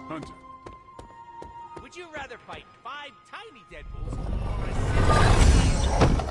Hunter. Would you rather fight 5 tiny Deadpools or a 6 giant?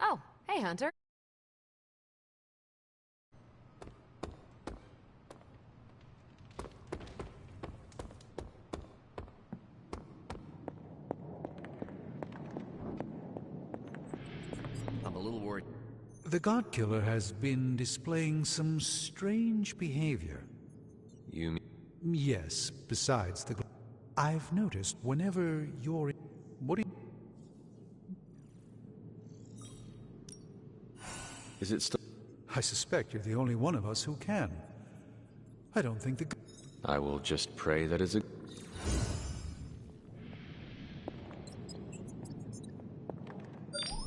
Oh, hey, Hunter. I'm a little worried. The God Killer has been displaying some strange behavior. You mean? Yes, besides the... I've noticed whenever you're... What do you... Is it still... I suspect you're the only one of us who can. I don't think the... I will just pray that is a...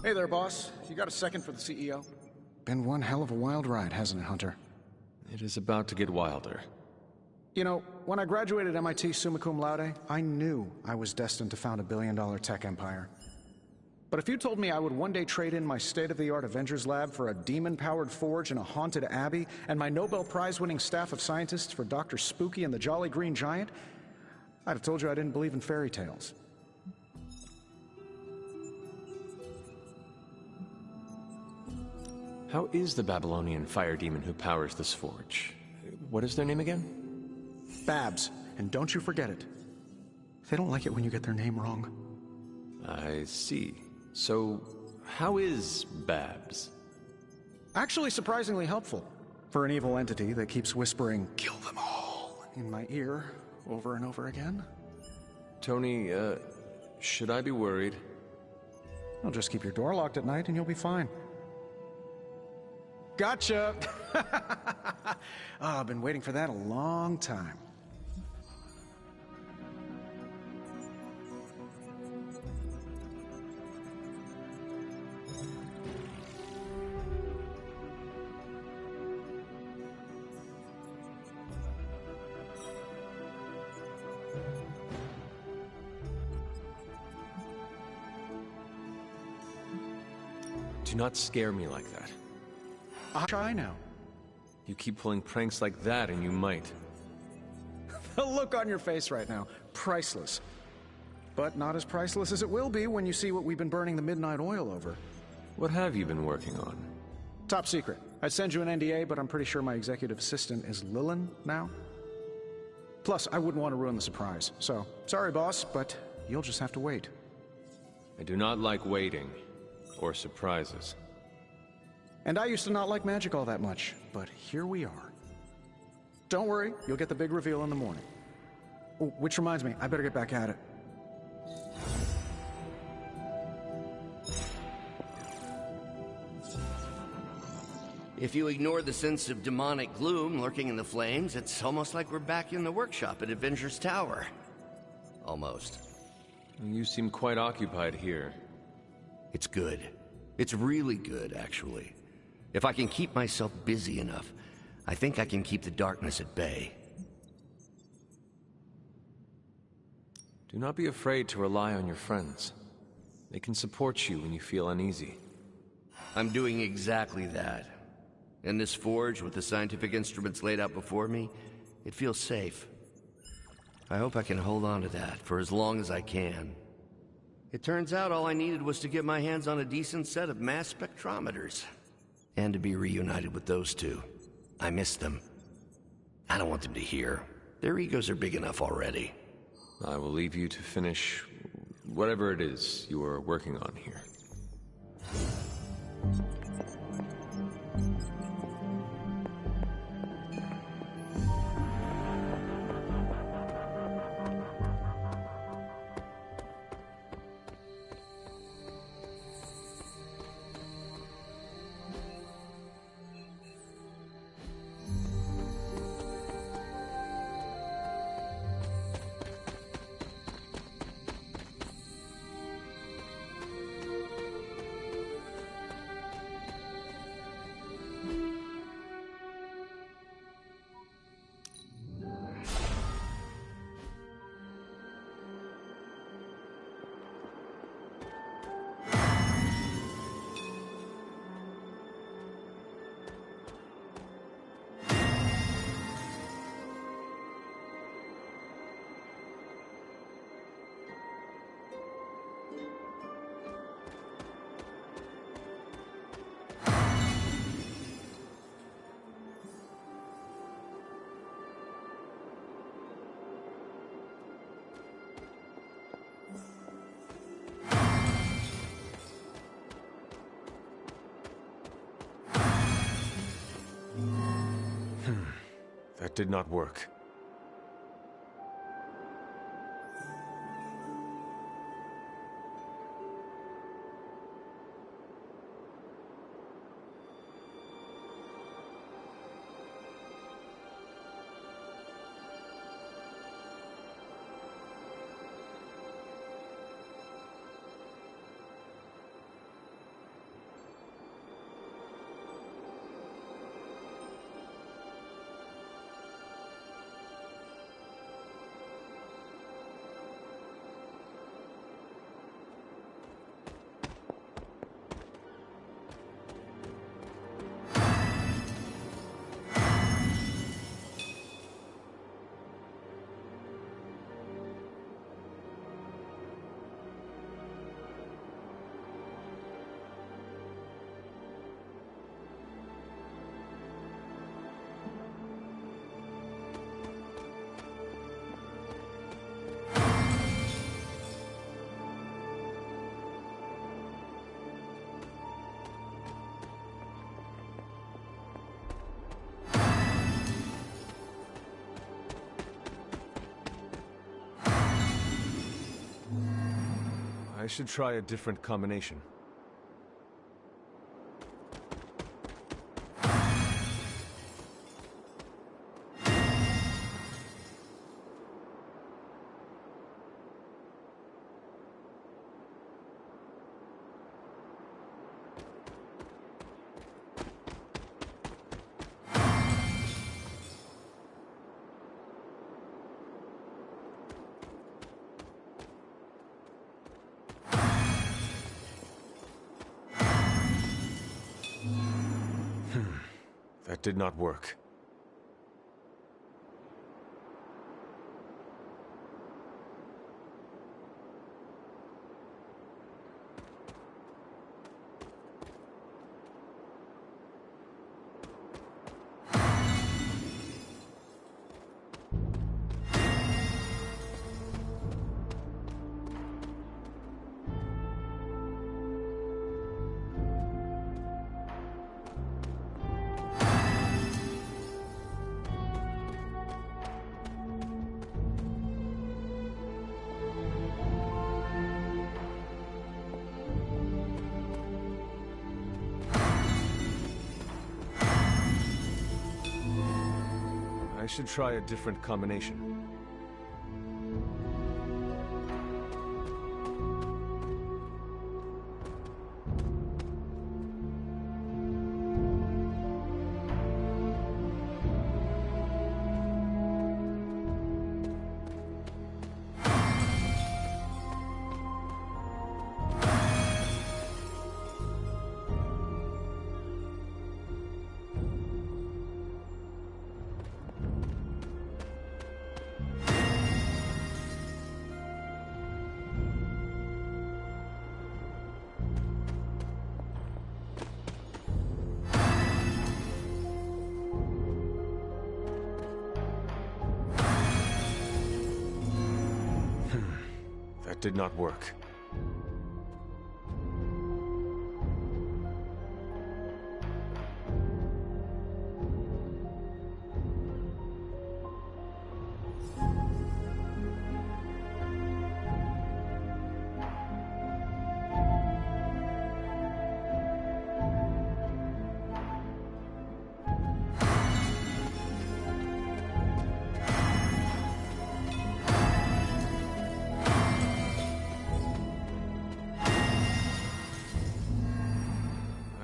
Hey there, boss. You got a second for the CEO? Been one hell of a wild ride, hasn't it, Hunter? It is about to get wilder. You know, when I graduated MIT summa cum laude, I knew I was destined to found a billion-dollar tech empire. But if you told me I would one day trade in my state-of-the-art Avengers lab for a demon-powered forge in a haunted abbey, and my Nobel Prize-winning staff of scientists for Dr. Spooky and the Jolly Green Giant, I'd have told you I didn't believe in fairy tales. How is the Babylonian fire demon who powers this forge? What is their name again? Babs, and don't you forget it. They don't like it when you get their name wrong. I see. So, how is Babs? Actually surprisingly helpful for an evil entity that keeps whispering, "Kill them all," in my ear over and over again. Tony, should I be worried? Well, just keep your door locked at night and you'll be fine. Gotcha! I've been waiting for that a long time. Do not scare me like that. I'll try now. You keep pulling pranks like that and you might. The look on your face right now, priceless. But not as priceless as it will be when you see what we've been burning the midnight oil over. What have you been working on? Top secret. I'd send you an NDA, but I'm pretty sure my executive assistant is Lillian now. Plus, I wouldn't want to ruin the surprise. So, sorry boss, but you'll just have to wait. I do not like waiting. Or surprises. And I used to not like magic all that much, but here we are. Don't worry, you'll get the big reveal in the morning. Oh, which reminds me, I better get back at it. If you ignore the sense of demonic gloom lurking in the flames, it's almost like we're back in the workshop at Avengers Tower. Almost. You seem quite occupied here. It's good. It's really good, actually. If I can keep myself busy enough, I think I can keep the darkness at bay. Do not be afraid to rely on your friends. They can support you when you feel uneasy. I'm doing exactly that. In this forge, with the scientific instruments laid out before me, it feels safe. I hope I can hold on to that for as long as I can. It turns out all I needed was to get my hands on a decent set of mass spectrometers. And to be reunited with those two. I miss them. I don't want them to hear. Their egos are big enough already. I will leave you to finish whatever it is you are working on here. That did not work. I should try a different combination. That did not work. I should try a different combination. That did not work.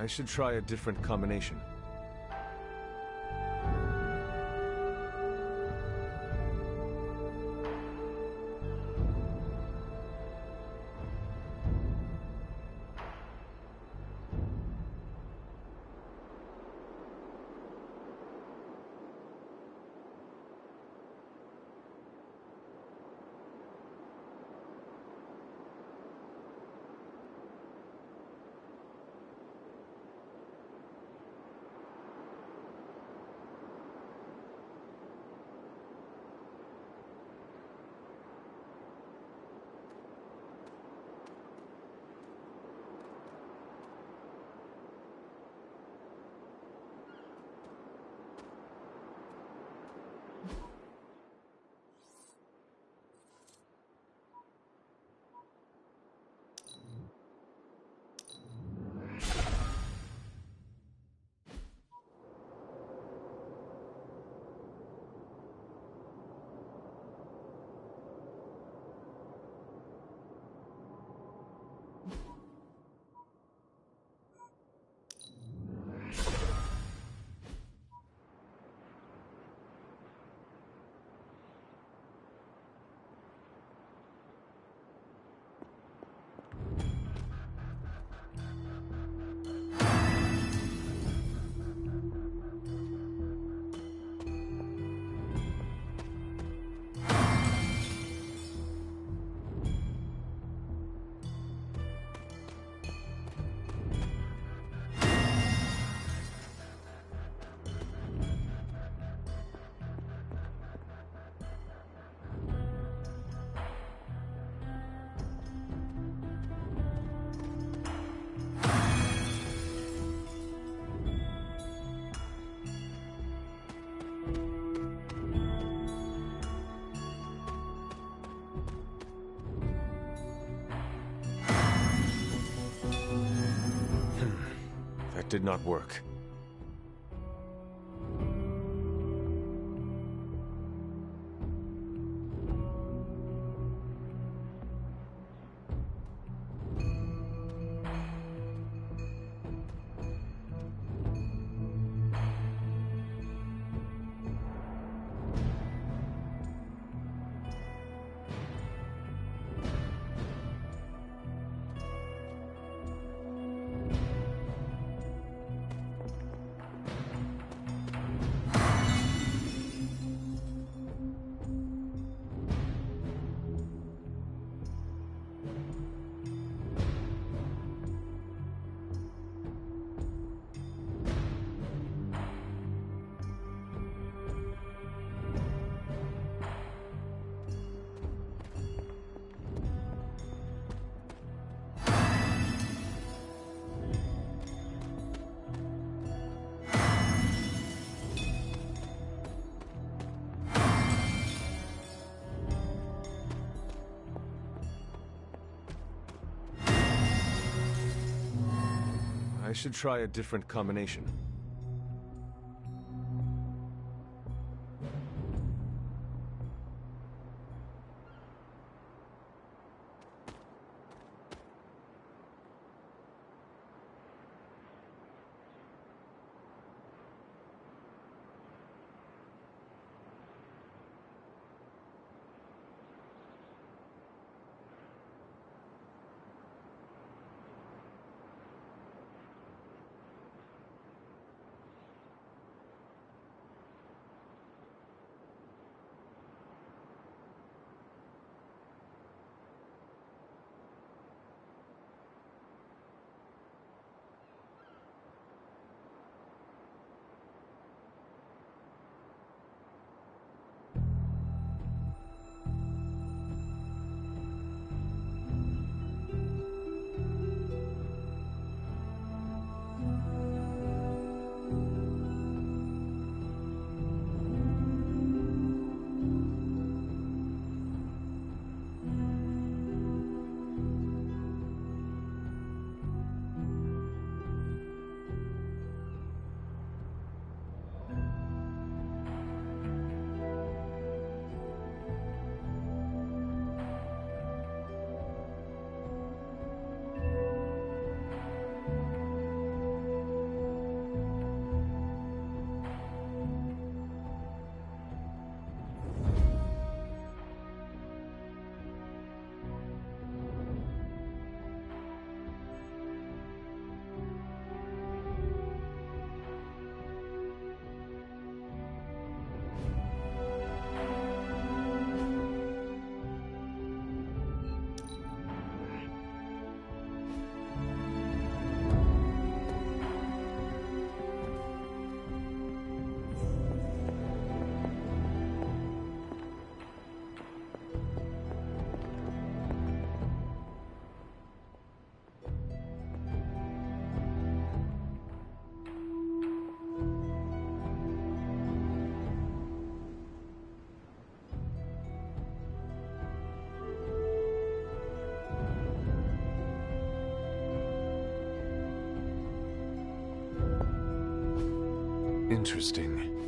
I should try a different combination. That did not work. I should try a different combination. Interesting.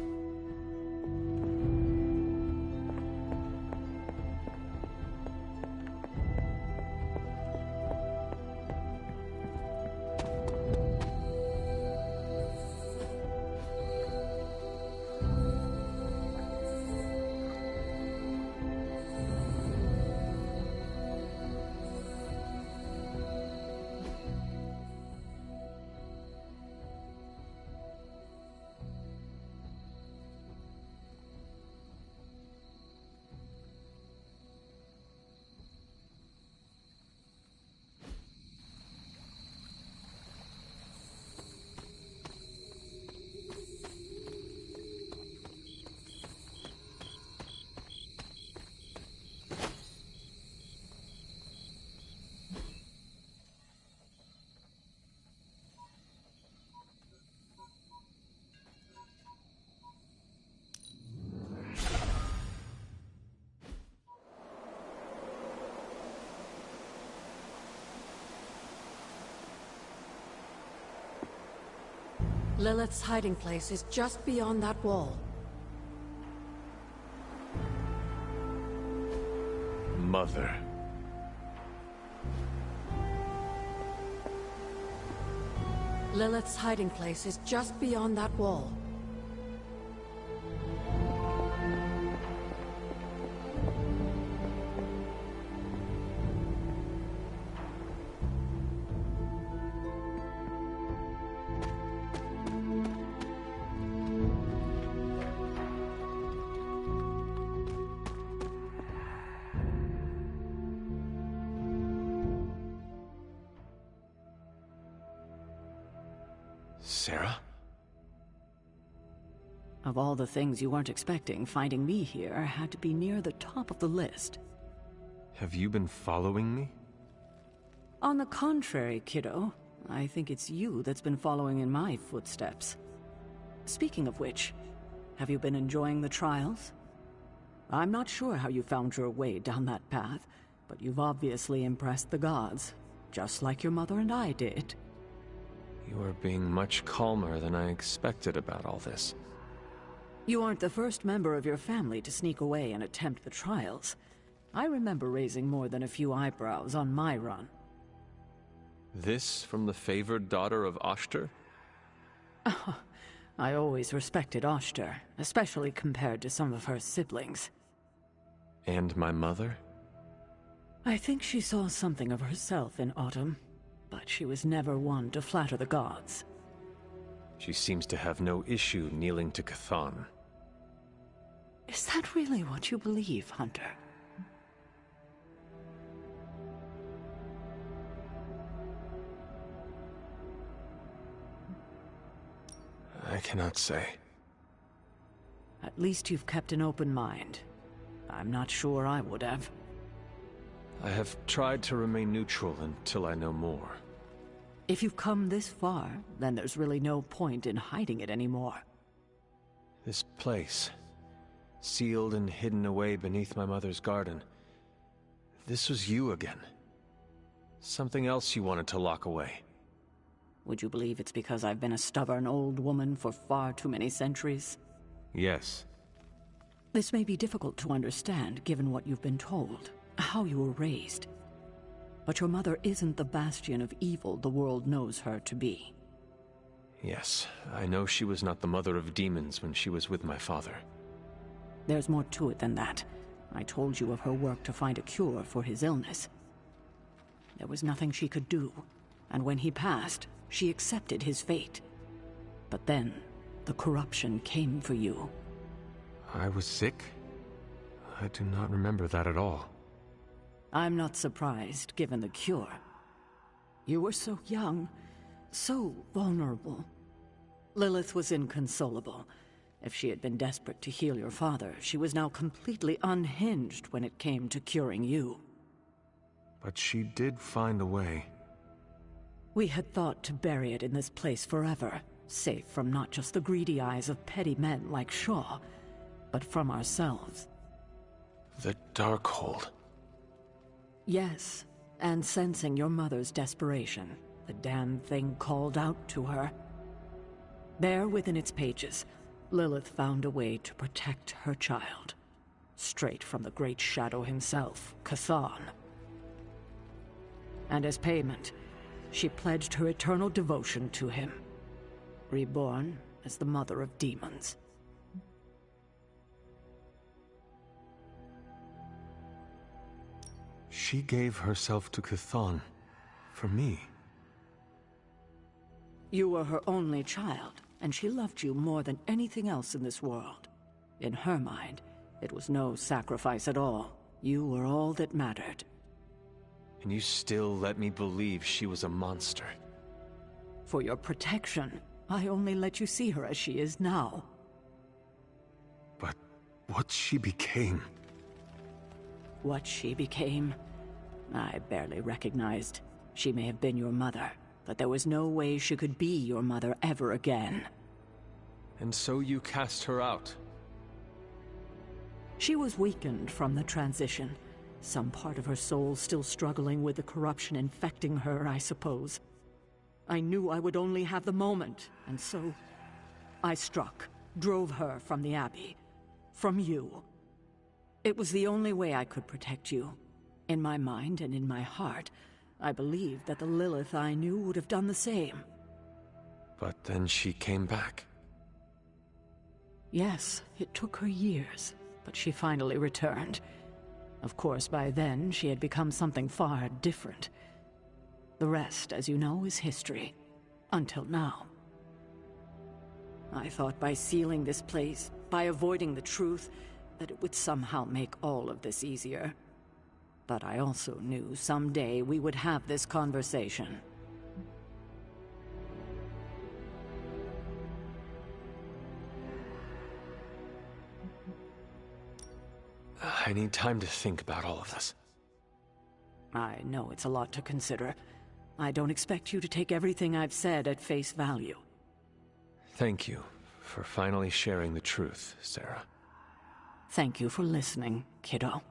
Lilith's hiding place is just beyond that wall. Mother. Lilith's hiding place is just beyond that wall. Sarah? Of all the things you weren't expecting, finding me here had to be near the top of the list. Have you been following me? On the contrary, kiddo, I think it's you that's been following in my footsteps. Speaking of which, have you been enjoying the trials? I'm not sure how you found your way down that path, but you've obviously impressed the gods, just like your mother and I did. You are being much calmer than I expected about all this. You aren't the first member of your family to sneak away and attempt the trials. I remember raising more than a few eyebrows on my run. This from the favored daughter of Oshter? I always respected Oshter, especially compared to some of her siblings. And my mother? I think she saw something of herself in Autumn, but she was never one to flatter the gods. She seems to have no issue kneeling to Chthon. Is that really what you believe, Hunter? I cannot say. At least you've kept an open mind. I'm not sure I would have. I have tried to remain neutral until I know more. If you've come this far, then there's really no point in hiding it anymore. This place, sealed and hidden away beneath my mother's garden. This was you again. Something else you wanted to lock away. Would you believe it's because I've been a stubborn old woman for far too many centuries? Yes. This may be difficult to understand given what you've been told, how you were raised. But your mother isn't the bastion of evil the world knows her to be. Yes, I know she was not the mother of demons when she was with my father. There's more to it than that. I told you of her work to find a cure for his illness. There was nothing she could do, and when he passed, she accepted his fate. But then, the corruption came for you. I was sick? I do not remember that at all. I'm not surprised, given the cure. You were so young, so vulnerable. Lilith was inconsolable. If she had been desperate to heal your father, she was now completely unhinged when it came to curing you. But she did find a way. We had thought to bury it in this place forever, safe from not just the greedy eyes of petty men like Shaw, but from ourselves. The Darkhold. Yes, and sensing your mother's desperation, the damn thing called out to her. There within its pages, Lilith found a way to protect her child, straight from the Great Shadow himself, Chthon. And as payment, she pledged her eternal devotion to him, reborn as the Mother of Demons. She gave herself to Chthon for me. You were her only child, and she loved you more than anything else in this world. In her mind, it was no sacrifice at all. You were all that mattered. And you still let me believe she was a monster. For your protection, I only let you see her as she is now. But what she became... What she became, I barely recognized. She may have been your mother, but there was no way she could be your mother ever again. And so you cast her out? She was weakened from the transition. Some part of her soul still struggling with the corruption infecting her, I suppose. I knew I would only have the moment, and so I struck, drove her from the Abbey, from you. It was the only way I could protect you. In my mind and in my heart, I believed that the Lilith I knew would have done the same. But then she came back. Yes, it took her years, but she finally returned. Of course, by then, she had become something far different. The rest, as you know, is history. Until now. I thought by sealing this place, by avoiding the truth, that it would somehow make all of this easier. But I also knew someday we would have this conversation. I need time to think about all of this. I know it's a lot to consider. I don't expect you to take everything I've said at face value. Thank you for finally sharing the truth, Sarah. Thank you for listening, kiddo.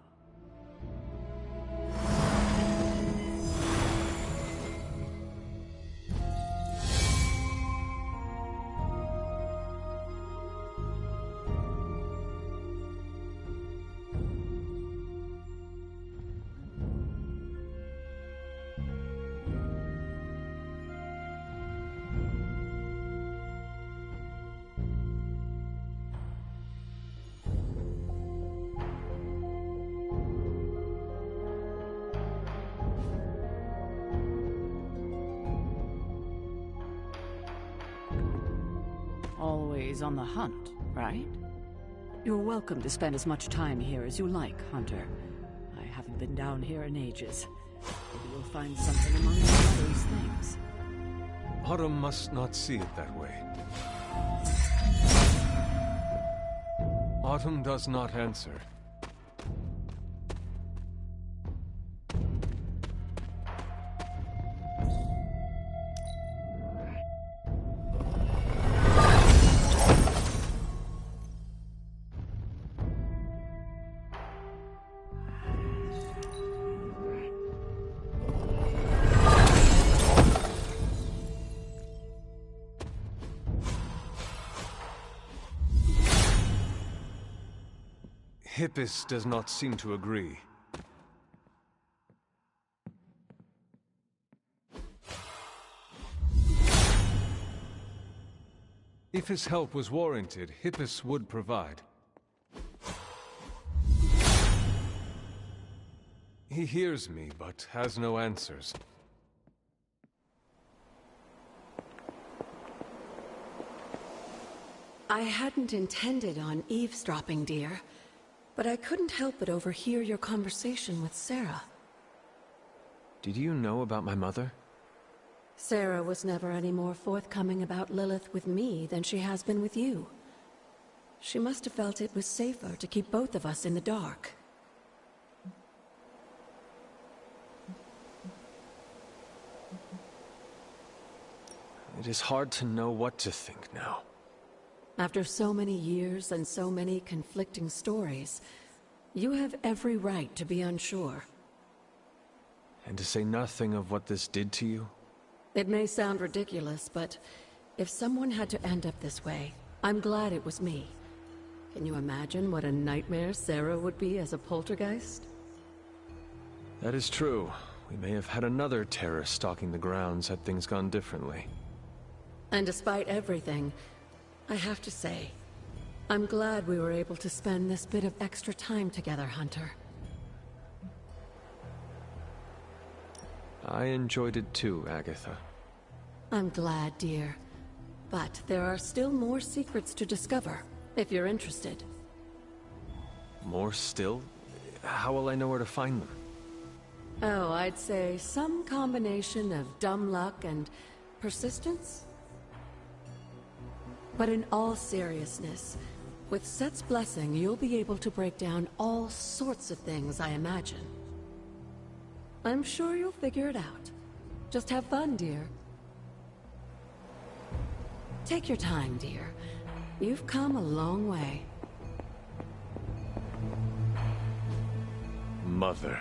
Always on the hunt, right? You're welcome to spend as much time here as you like, Hunter. I haven't been down here in ages. Maybe you'll find something among your mother's things. Autumn must not see it that way. Autumn does not answer. Hippus does not seem to agree. If his help was warranted, Hippus would provide. He hears me, but has no answers. I hadn't intended on eavesdropping, dear. But I couldn't help but overhear your conversation with Sarah. Did you know about my mother? Sarah was never any more forthcoming about Lilith with me than she has been with you. She must have felt it was safer to keep both of us in the dark. It is hard to know what to think now. After so many years and so many conflicting stories, you have every right to be unsure. And to say nothing of what this did to you? It may sound ridiculous, but if someone had to end up this way, I'm glad it was me. Can you imagine what a nightmare Sarah would be as a poltergeist? That is true. We may have had another terror stalking the grounds had things gone differently. And despite everything, I have to say, I'm glad we were able to spend this bit of extra time together, Hunter. I enjoyed it too, Agatha. I'm glad, dear. But there are still more secrets to discover, if you're interested. More still? How will I know where to find them? Oh, I'd say some combination of dumb luck and persistence? But in all seriousness, with Set's blessing, you'll be able to break down all sorts of things, I imagine. I'm sure you'll figure it out. Just have fun, dear. Take your time, dear. You've come a long way. Mother.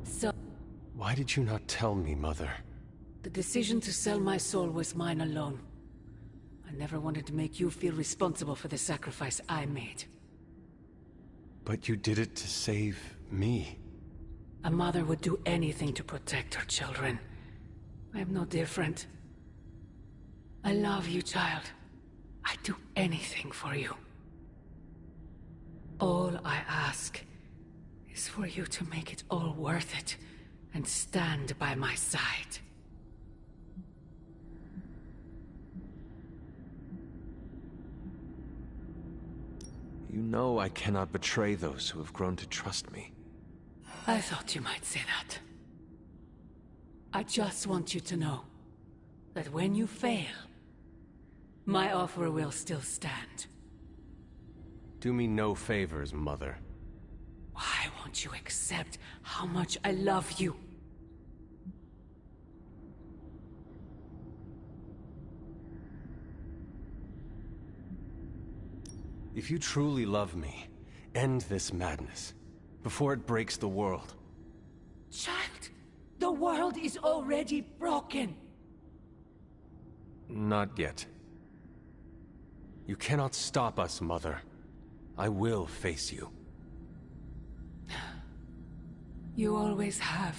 So, Why did you not tell me, Mother? the decision to sell my soul was mine alone. I never wanted to make you feel responsible for the sacrifice I made. But you did it to save me. A mother would do anything to protect her children. I am no different. I love you, child. I'd do anything for you. All I ask is for you to make it all worth it and stand by my side. You know I cannot betray those who have grown to trust me. I thought you might say that. I just want you to know that when you fail, my offer will still stand. Do me no favors, Mother. Why won't you accept how much I love you? If you truly love me, end this madness, before it breaks the world. Child, the world is already broken. Not yet. You cannot stop us, Mother. I will face you. You always have.